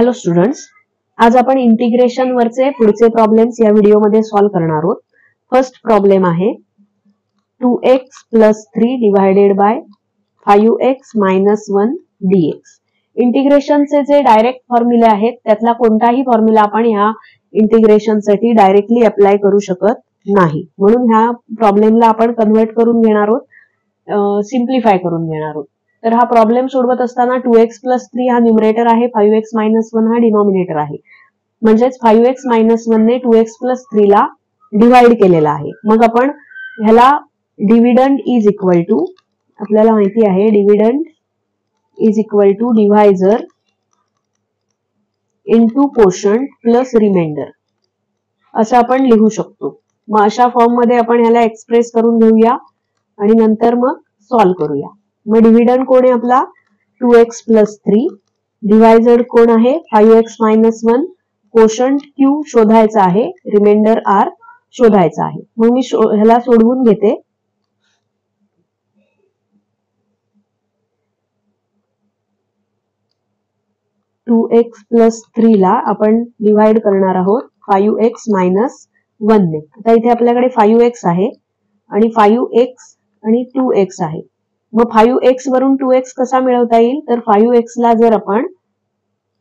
Hello students, आज आपण integration वरचे पुढचे प्रॉब्लेम्स या व्हिडिओमध्ये सॉल्व्ह करणार आहोत. फर्स्ट प्रॉब्लेम आहे 2x + 3 divided by 5x - 1 dx. इंटिग्रेशनचे जे डायरेक्ट फॉर्म्युले आहेत त्यातला कोणताही फॉर्म्युला आपण ह्या इंटिग्रेशनसाठी डायरेक्टली अप्लाय करू शकत नाही, म्हणून ह्या प्रॉब्लेमला आपण कन्वर्ट करून घेणार आहोत, सिम्प्लिफाय करून घेणार आहोत. तर हा प्रॉब्लेम सोडवत असताना 2x + 3 हा न्यूमरेटर आहे, 5x - 1 हा डिनॉमिनेटर आहे. म्हणजेच 5x - 1 ने 2x + 3 ला डिवाइड केलेला आहे. मग आपण ह्याला डिव्हिडंड इज इक्वल टू, आपल्याला माहिती आहे dividend is equal to divisor into quotient plus remainder असं आपण लिहू शकतो. मग अशा फॉर्म मध्ये आपण ह्याला एक्सप्रेस करून घेऊया आणि नंतर मग सॉल्व्ह करूया. मग डिव्हिडंड कोण आहे आपला 2x + 3, डिव्हायझर कोण आहे 5x - 1, कोशंट q शोधायचा आहे, रिमाइंडर r शोधायचा आहे. मग मी ह्याला सोडवून घेते. (2x + 3 ला आपण डिवाइड करणार आहोत 5x - 1 ने. आता इथे आपल्याकडे 5x आहे आणि 5x आणि 2x आहे. मग 5x वरून 2x कसा मिळवता येईल, तर 5x ला जर आपण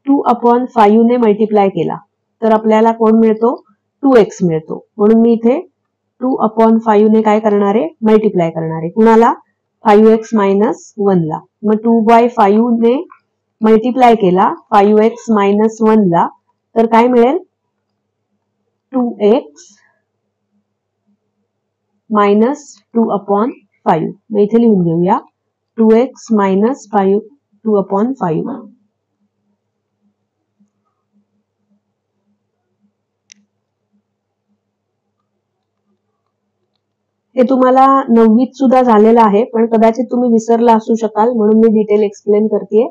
2/5 ने मल्टिप्लाय केला तर आपल्याला कोण मिळतो 2x मिळतो. म्हणून मी इथे 2/5 ने काय करणार आहे मल्टिप्लाय करणार आहे. कुणाला 5x - 1 ला. मग 2/5 ने मल्टिप्लाय केला 5x - 1 ला तर काय मिळेल 2x - 2/5. मग इथे लिहून घेऊया 2x - 2/5. हे तुम्हाला 9वीत सुद्धा झालेलं आहे, पण कदाचित तुम्ही विसरला असू शकाल, म्हणून मी डिटेल एक्सप्लेन करतेय.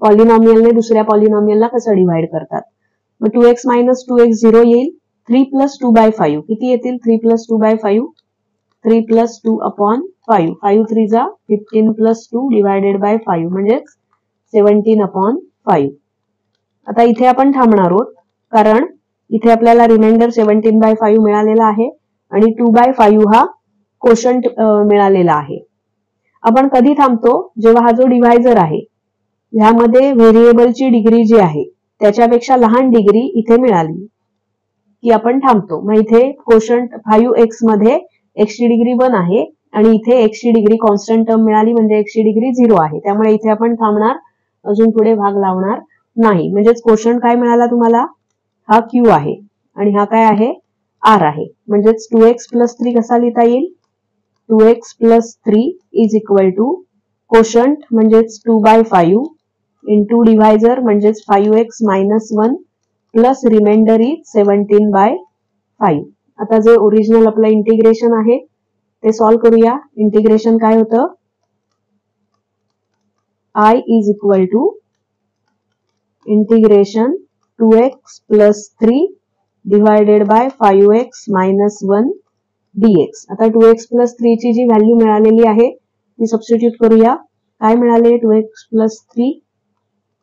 पॉलिनॉमियलने दुसऱ्या पॉलिनॉमियलला कसं डिवाइड करतात. मग 2x - 2x 0 येईल. 3 + 2/5 किती येतील 3 + 2/5 3 + 2/5. 5 3 जा 15 + 2 डिवायडेड बाय 5 म्हणजे 17/5. आता इथे आपण थांबणार आहोत कारण इथे आपल्याला रिमाइंडर 17/5 मिळालेला आहे आणि 2/5 हा कोशंट मिळालेला आहे. आपण कधी थांबतो जेव्हा हा जो डिव्हायझर आहे ह्यामध्ये व्हेरिएबलची डिग्री जी आहे त्याच्यापेक्षा लहान डिग्री इथे मिळाली की आपण थांबतो. मग इथे कोशंट 5x मध्ये x ची डिग्री 1 आहे आणि इथे x ची डिग्री कॉन्स्टंट टर्म मिळाली म्हणजे x ची डिग्री 0 आहे. त्यामुळे इथे आपण थांबणार, अजून पुढे भाग लावणार नाही. म्हणजेच कोशंट काय मिळाला तुम्हाला, हा q आहे आणि हा काय आहे r आहे. म्हणजेच 2x + 3 कसा लिहिता येईल 2x + 3 is equal to quotient म्हणजेच 2/5 इंटू डिव्हायझर म्हणजेच 5x - 1 प्लस रिमाइंडर इज 17/5. आता जे ओरिजिनल आपलं इंटिग्रेशन आहे ते सॉल्व्ह करूया. इंटिग्रेशन काय होतं I is equal to integration 2x + 3 divided by 5x - 1 dx. आता 2x + 3 ची जी व्हॅल्यू मिळालेली आहे ती सबस्टिट्यूट करूया. काय मिळाले 2x + 3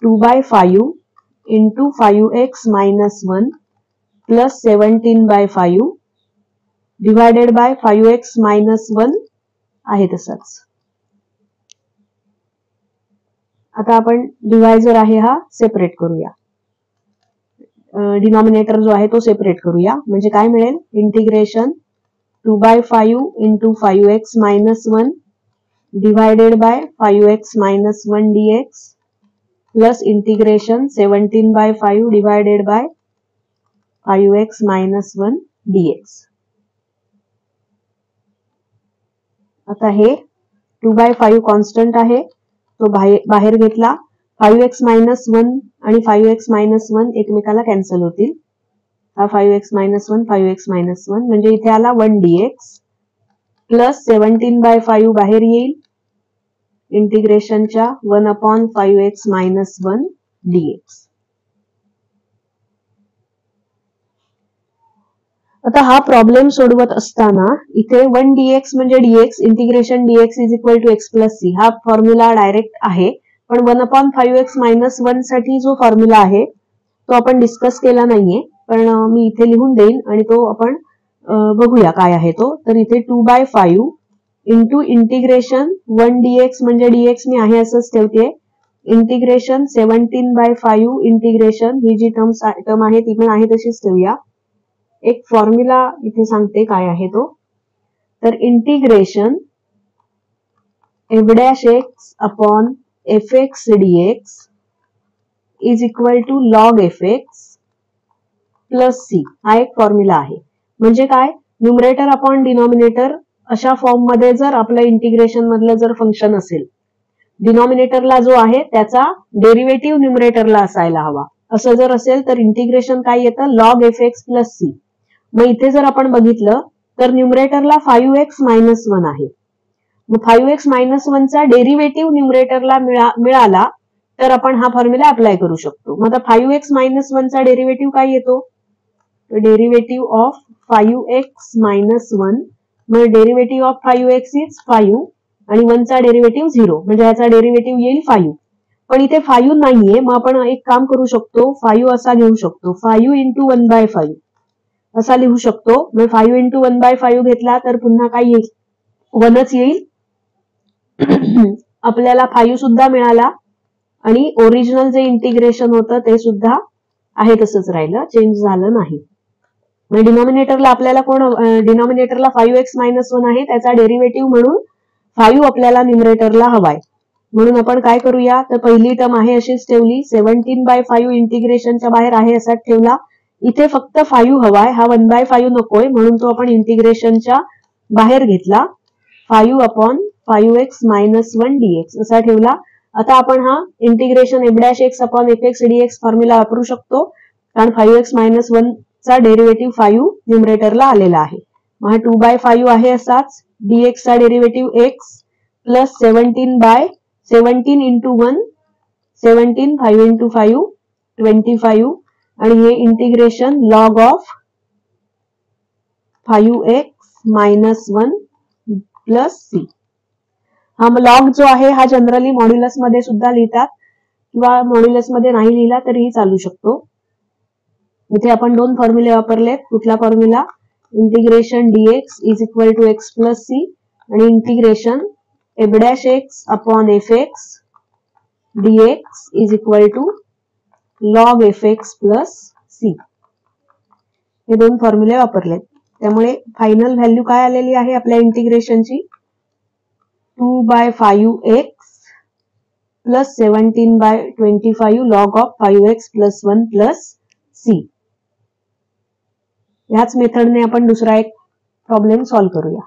2/5 into 5x - 1 plus 17/5 divided by 5x - 1 आहे तसंच. आता आपण डिव्हायझर आहे हा सेपरेट करूया, डिनॉमिनेटर जो आहे तो सेपरेट करूया. म्हणजे काय मिळेल integration 2/5 into 5x - 1 divided by 5x - 1 dx plus integration 17/5 divided by 5x - 1 dx. आता हे 2/5 कॉन्स्टंट आहे तो बाहेर घेतला. 5x - 1 आणि 5x - 1 एकमेकाला कॅन्सल होतील. हा 5x - 1 5x - 1 म्हणजे इथे आला 1 dx प्लस 17/5 बाहेर येईल इंटिग्रेशनच्या 1/5x - 1 dx. आता हा प्रॉब्लेम सोडवत असताना इथे 1 dx म्हणजे dx integration dx is equal to x + c हा फॉर्म्युला डायरेक्ट आहे, पण 1/5x-1 साठी जो फॉर्म्युला आहे तो आपण डिस्कस केला नाहीये, पण मी इथे लिहून देईन आणि तो आपण बघूया काय आहे तो. तर इथे 2/5 इंटू इंटिग्रेशन 1 dx, म्हणजे dx मी आहे असंच ठेवते, इंटिग्रेशन 17/5 इंटिग्रेशन, ही जी टर्म आहे ती पण आहे तशीच ठेवूया. एक फॉर्म्युला इथे सांगते काय आहे तो. तर integration f' upon fx dx is equal to log fx plus c, हा एक फॉर्म्युला आहे. म्हणजे काय, न्यूमरेटर अपॉन डिनॉमिनेटर अशा फॉर्म मध्ये जर आपलं इंटिग्रेशन मधलं जर फंक्शन असेल, डिनॉमिनेटरला जो आहे त्याचा डेरिव्हेटिव्ह न्यूमरेटरला असायला हवा. असं जर असेल तर इंटिग्रेशन काय येतं, लॉग fx प्लस c. मग इथे जर आपण बघितलं तर न्यूमरेटरला 5x-1 आहे. मग 5x-1 चा डेरिव्हेटिव्ह न्यूमरेटरला मिळाला तर आपण हा फॉर्म्युला अप्लाय करू शकतो. मग आता 5x-1 चा डेरिव्हेटिव्ह काय येतो, डेरिव्हेटिव्ह ऑफ 5x-1, मग डेरिव्हेटिव्ह ऑफ 5x इज 5 आणि 1 चा डेरिव्हेटिव्ह 0, म्हणजे याचा डेरिव्हेटिव्ह येईल 5. पण इथे 5 नाहीये, मग आपण एक काम करू शकतो, 5 असा घेऊ शकतो, 5 इंटू 1/5 असा लिहू शकतो. मग 5 इंटू 1/5 घेतला तर पुन्हा काय येईल, 1च येईल. आपल्याला 5 सुद्धा मिळाला आणि ओरिजिनल जे इंटिग्रेशन होतं ते सुद्धा आहे तसंच राहिलं, चेंज झालं नाही. मग डिनॉमिनेटरला आपल्याला डिनॉमिनेटरला 5x-1 आहे, त्याचा डेरिव्हेटिव्ह म्हणून 5 आपल्याला न्यूमरेटरला हवाय. म्हणून आपण काय करूया, तर पहिली टर्म आहे अशीच ठेवली, 17/5 इंटिग्रेशनच्या बाहेर आहे असाच ठेवला. इथे फक्त 5 हवाय, हा 1/5 नकोय, म्हणून तो आपण इंटिग्रेशनच्या बाहेर घेतला, 5 अपॉन 5x-1 dx असा ठेवला. आता आपण हा integration f' upon fx dx formula वापरू शकतो, कारण 5x-1 चा डेरिव्हेटिव्ह 5 न्यूमरेटरला आलेला आहे. मग हा 2/5 आहे असाच, dx चा derivative x plus 17 into 1, 17, 5 into 5 25, आणि हे integration log of 5x-1 plus c. हा लॉग जो आहे हा जनरली मॉड्युलस मध्ये सुद्धा लिहितात, किंवा मॉड्युलस मध्ये नाही लिहिला तरीही चालू शकतो. इथे आपण दोन फॉर्म्युले वापरलेत. कुठला formula, integration dx is equal to x plus c आणि integration f' upon fx dx is equal to log fx plus c. हे दोन फॉर्म्युले वापरलेत. त्यामुळे फायनल व्हॅल्यू काय आलेली आहे आपल्या इंटिग्रेशनची, 2/5x plus 17/25 log of 5x+1 plus c. ह्याच मेथडने आपण दुसरा एक प्रॉब्लेम सॉल्व्ह करूया.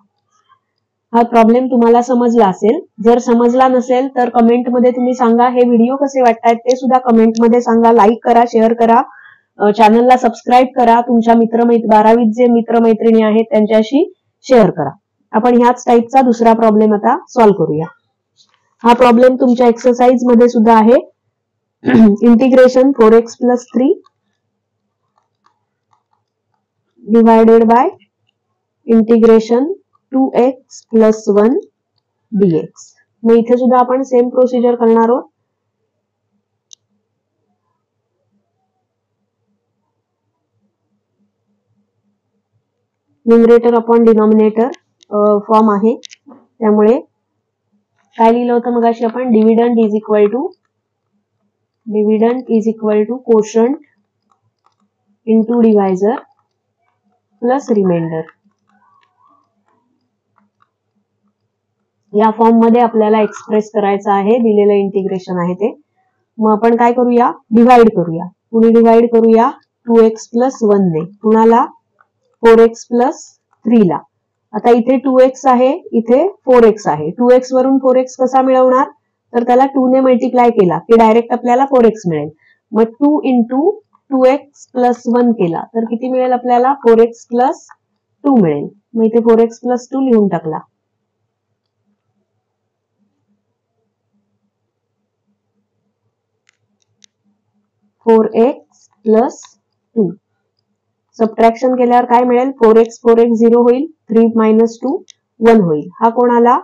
हा प्रॉब्लेम तुम्हाला समजला असेल. जर समजला नसेल तर कमेंटमध्ये तुम्ही सांगा. हे व्हिडिओ कसे वाटतायत ते सुद्धा कमेंटमध्ये सांगा. लाईक करा, शेअर करा, चॅनलला सबस्क्राईब करा. तुमच्या 12वीत जे मित्रमैत्रिणी आहेत त्यांच्याशी शेअर करा. आपण ह्याच टाईपचा दुसरा प्रॉब्लेम आता सॉल्व्ह करूया. हा प्रॉब्लेम तुमच्या एक्सरसाइज मध्ये सुद्धा आहे. Integration 4x plus 3 divided bye integration 2x plus 1 dx. मग इथे सुद्धा आपण सेम प्रोसिजर करणार आहोत. न्यूमरेटर अपॉन डिनॉमिनेटर फॉर्म आहे, त्यामुळे काय लिहिलं होतं मगाशी आपण, dividend is equal to quotient into divisor plus remainder. या फॉर्म मध्ये आपल्याला एक्सप्रेस करायचं आहे, दिलेलं इंटिग्रेशन आहे ते. मग आपण काय करूया, डिवाइड करूया. पुढे डिवाइड करूया 2x प्लस 1 ने, कुणाला 4x प्लस 3 ला. आता इथे 2x आहे, इथे 4x आहे. 2x वरून 4x कसा मिळवणार, तर त्याला 2 ने मल्टिप्लाय केला की डायरेक्ट आपल्याला 4x मिळेल. मग 2 इंटू 2x प्लस 1 केला तर किती मिळेल आपल्याला, 4x प्लस 2 मिळेल. मग इथे 4x प्लस 2 लिहून टाकला. प्लस 2 सबट्रॅक्शन केल्यावर काय मिळेल, 4x 0 होईल, 3 - 2 1 होईल. हा कोण आला,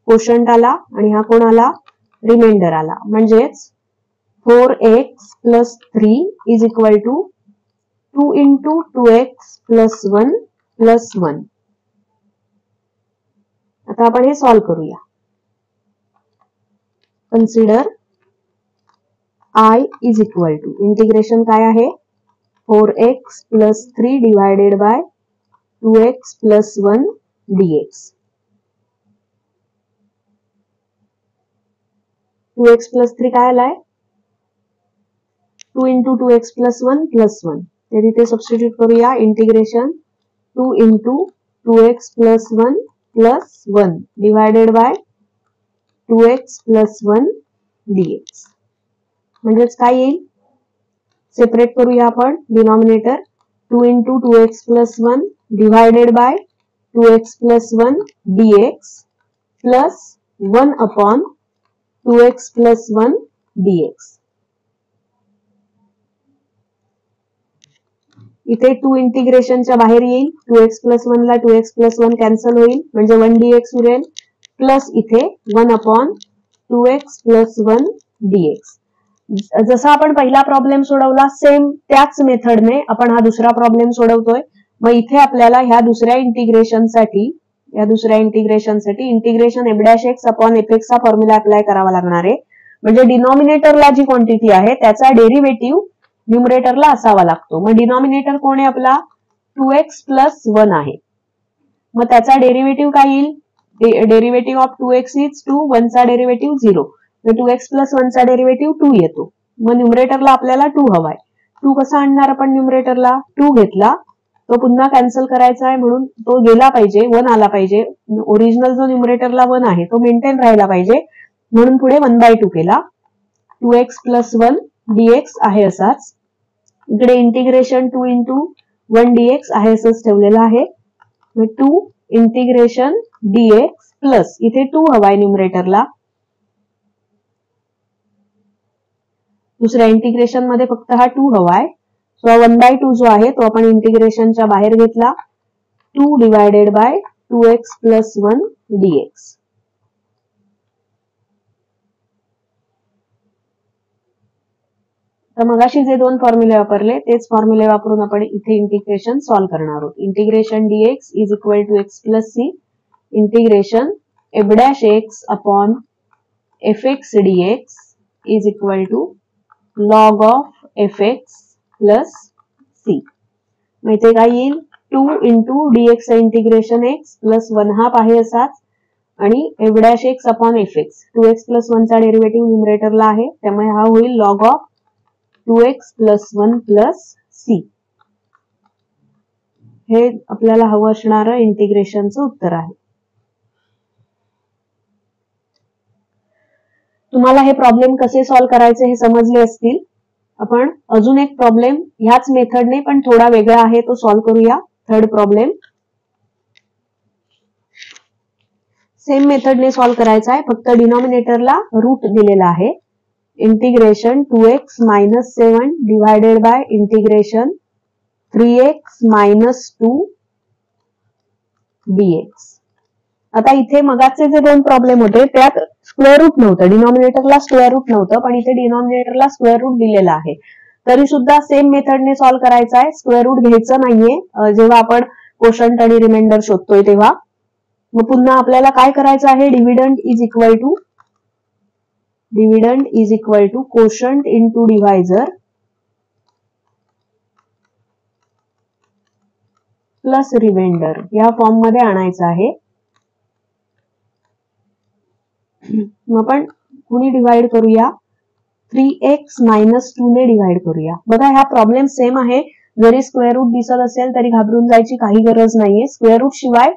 कोशंट आला, आणि हा कोण आला, रिमाइंडर आला, म्हणजेच 4x plus 3 is equal to 2 into 2x plus 1 plus 1. आता आपण हे सॉल्व्ह करूया. Consider I is equal to integration काय आहे 4x plus 3 divided by 2x plus 1 dx. 2x plus 3 काय आलाय 2 इंटू 2x प्लस 1 प्लस 1. ते तिथे सबस्टिट्यूट करूया. Integration 2 into 2x plus 1 plus 1 divided by 2x plus 1 dx. म्हणजेच काय येईल सेपरेट करूया आपण. Denominator 2 into 2x plus 1 divided by 2x plus 1 dx plus 1 upon 2x plus 1 dx. इथे 2 इंटिग्रेशनच्या बाहेर येईल. 2x प्लस 1 ला 2x प्लस 1 कॅन्सल होईल, म्हणजे 1 dx उरेल, प्लस इथे 1 अपॉन 2x प्लस 1 dx. जसा आपण पहिला प्रॉब्लेम सोडवला सेम त्याच मेथडने आपण हा दुसरा प्रॉब्लेम सोडवतोय. मग इथे आपल्याला ह्या दुसऱ्या इंटिग्रेशनसाठी इंटिग्रेशन f' अपॉन fx चा फॉर्म्युला अप्लाय करावा लागणार आहे. म्हणजे डिनॉमिनेटरला जी क्वांटिटी आहे त्याचा डेरिव्हेटिव्ह न्यूमरेटरला असावा लागतो. मग डिनॉमिनेटर कोण आहे आपला 2x प्लस 1 आहे. मग त्याचा डेरिव्हेटिव्ह काय येईल डेरिव्हेटिव्ह ऑफ 2x इज 2, 1 चा डेरिव्हेटिव्ह 0. 2x प्लस 1 चा डेरिव्हेटिव्ह 2 येतो. मग न्यूमरेटरला आपल्याला 2 हवाय. 2 कसा आणणार आपण न्यूमरेटरला 2 घेतला तो पुन्हा कॅन्सल करायचा आहे म्हणून तो गेला पाहिजे 1 आला पाहिजे. ओरिजिनल जो न्यूमरेटरला 1 आहे तो मेंटेन राहिला पाहिजे म्हणून पुढे 1/2 केला. 2x प्लस 1 dx आहे असाच. इकडे इंटिग्रेशन 2 इंटू 1 dx आहे असंच ठेवलेलं आहे. 2 इंटिग्रेशन dx प्लस इथे 2 हवाय न्यूमरेटरला. दुसऱ्या इंटिग्रेशन मध्ये फक्त हा 2 हवाय. सो 1/2 जो आहे तो आपण इंटिग्रेशनच्या बाहेर घेतला. 2 divided by 2x plus 1 dx. तर मगाशी जे दोन फॉर्म्युले वापरले तेच फॉर्म्युले वापरून आपण इथे इंटिग्रेशन सॉल्व्ह करणार आहोत. Integration dx is equal to x plus c integration f' upon fx dx is equal to log of fx plus c. मग इथे काय येईल 2 into dx integration x plus 1/2 आहे असाच आणि f' upon fx 2x plus 1 चा derivative न्यूमरेटरला आहे त्यामुळे हा होईल log of 2x plus 1 plus c. हे आपल्याला हवं असणारं इंटिग्रेशनचं उत्तर आहे. तुम्हाला हे प्रॉब्लेम कसे सॉल्व्ह करायचे हे समजले असतील. आपण अजून एक प्रॉब्लेम ह्याच मेथडने पण थोडा वेगळा आहे तो सॉल्व्ह करूया. थर्ड प्रॉब्लेम सेम मेथडने सॉल्व्ह करायचा आहे, फक्त डिनॉमिनेटरला रूट दिलेला आहे. Integration 2x minus 7 divided by integration 3x minus 2 dx. आता इथे मगाचे जे दोन प्रॉब्लेम होते त्यात स्क्वेअर रूट नव्हतं, डिनॉमिनेटरला स्क्वेअर रूट नव्हतं, पण इथे डिनॉमिनेटरला स्क्वेअर रूट दिलेला आहे. तरी सुद्धा सेम मेथडने सॉल्व्ह करायचा आहे. स्क्वेअर रूट घ्यायचं नाहीये जेव्हा आपण कोशंट आणि रिमाइंडर शोधतोय तेव्हा. मग पुन्हा आपल्याला काय करायचं आहे dividend is equal to quotient into divisor plus remainder या फॉर्म मध्ये आणायचं आहे. मग आपण कुणी डिवाइड करूया 3x मायनस 2 ने डिवाइड करूया. बघा ह्या प्रॉब्लेम सेम आहे. जरी स्क्वेअर रूट दिसत असेल तरी घाबरून जायची काही गरज नाहीये. स्क्वेअर रूट शिवाय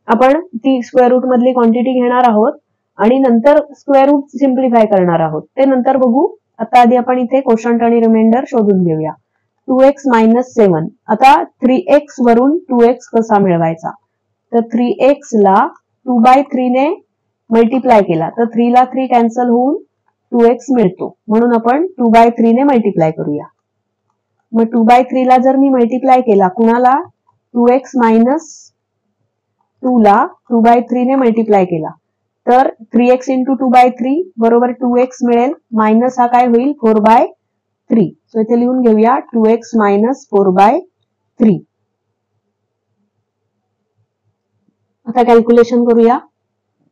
आपण ती स्क्वेअर रूट मधली क्वांटिटी घेणार आहोत आणि नंतर स्क्वेअर रूट सिम्प्लिफाय करणार आहोत. ते नंतर बघू. आता आधी आपण इथे कोशंट आणि रिमाइंडर शोधून घेऊया. 2x minus 7. आता 3x वरून 2x कसा मिळवायचा तर 3x ला 2/3 ने मल्टिप्लाय केला तर 3 ला 3 कॅन्सल होऊन 2x मिळतो. म्हणून आपण 2/3 ने मल्टिप्लाय करूया. मग 2/3 ला जर मी मल्टिप्लाय केला कुणाला 2x मायनस 2 ला 2/3 ने मल्टिप्लाय केला तर 3x इंटू 2/3 बरोबर 2x मिळेल. मायनस हा काय होईल 4/3. सो इथे लिहून घेऊया 2x मायनस 4/3. आता कॅल्क्युलेशन करूया.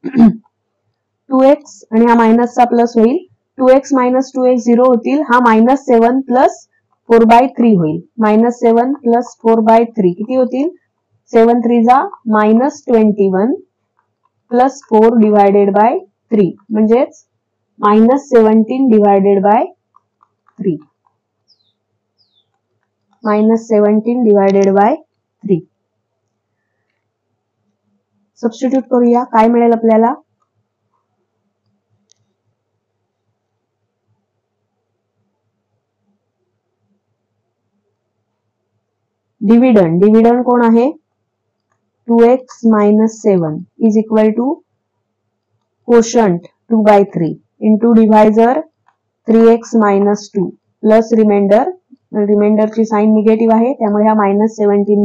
2x आणि हा मायनसचा प्लस होईल. 2x मायनस 2x 0 होतील. हा -7 प्लस 4/3 होईल. -7 प्लस 4/3 किती होतील? 7 3 जा -21 प्लस 4 डिवायडेड बाय 3 म्हणजेच -17 divided by 3. -17 divided by 3. Substitute करूया. काय मिळेल आपल्याला? डिव्हिडंड कोण आहे? 2x minus 7 is equal to quotient 2/3 into divisor 3x minus 2 plus रिमाइंडरची साइन निगेटिव्ह आहे त्यामुळे हा -17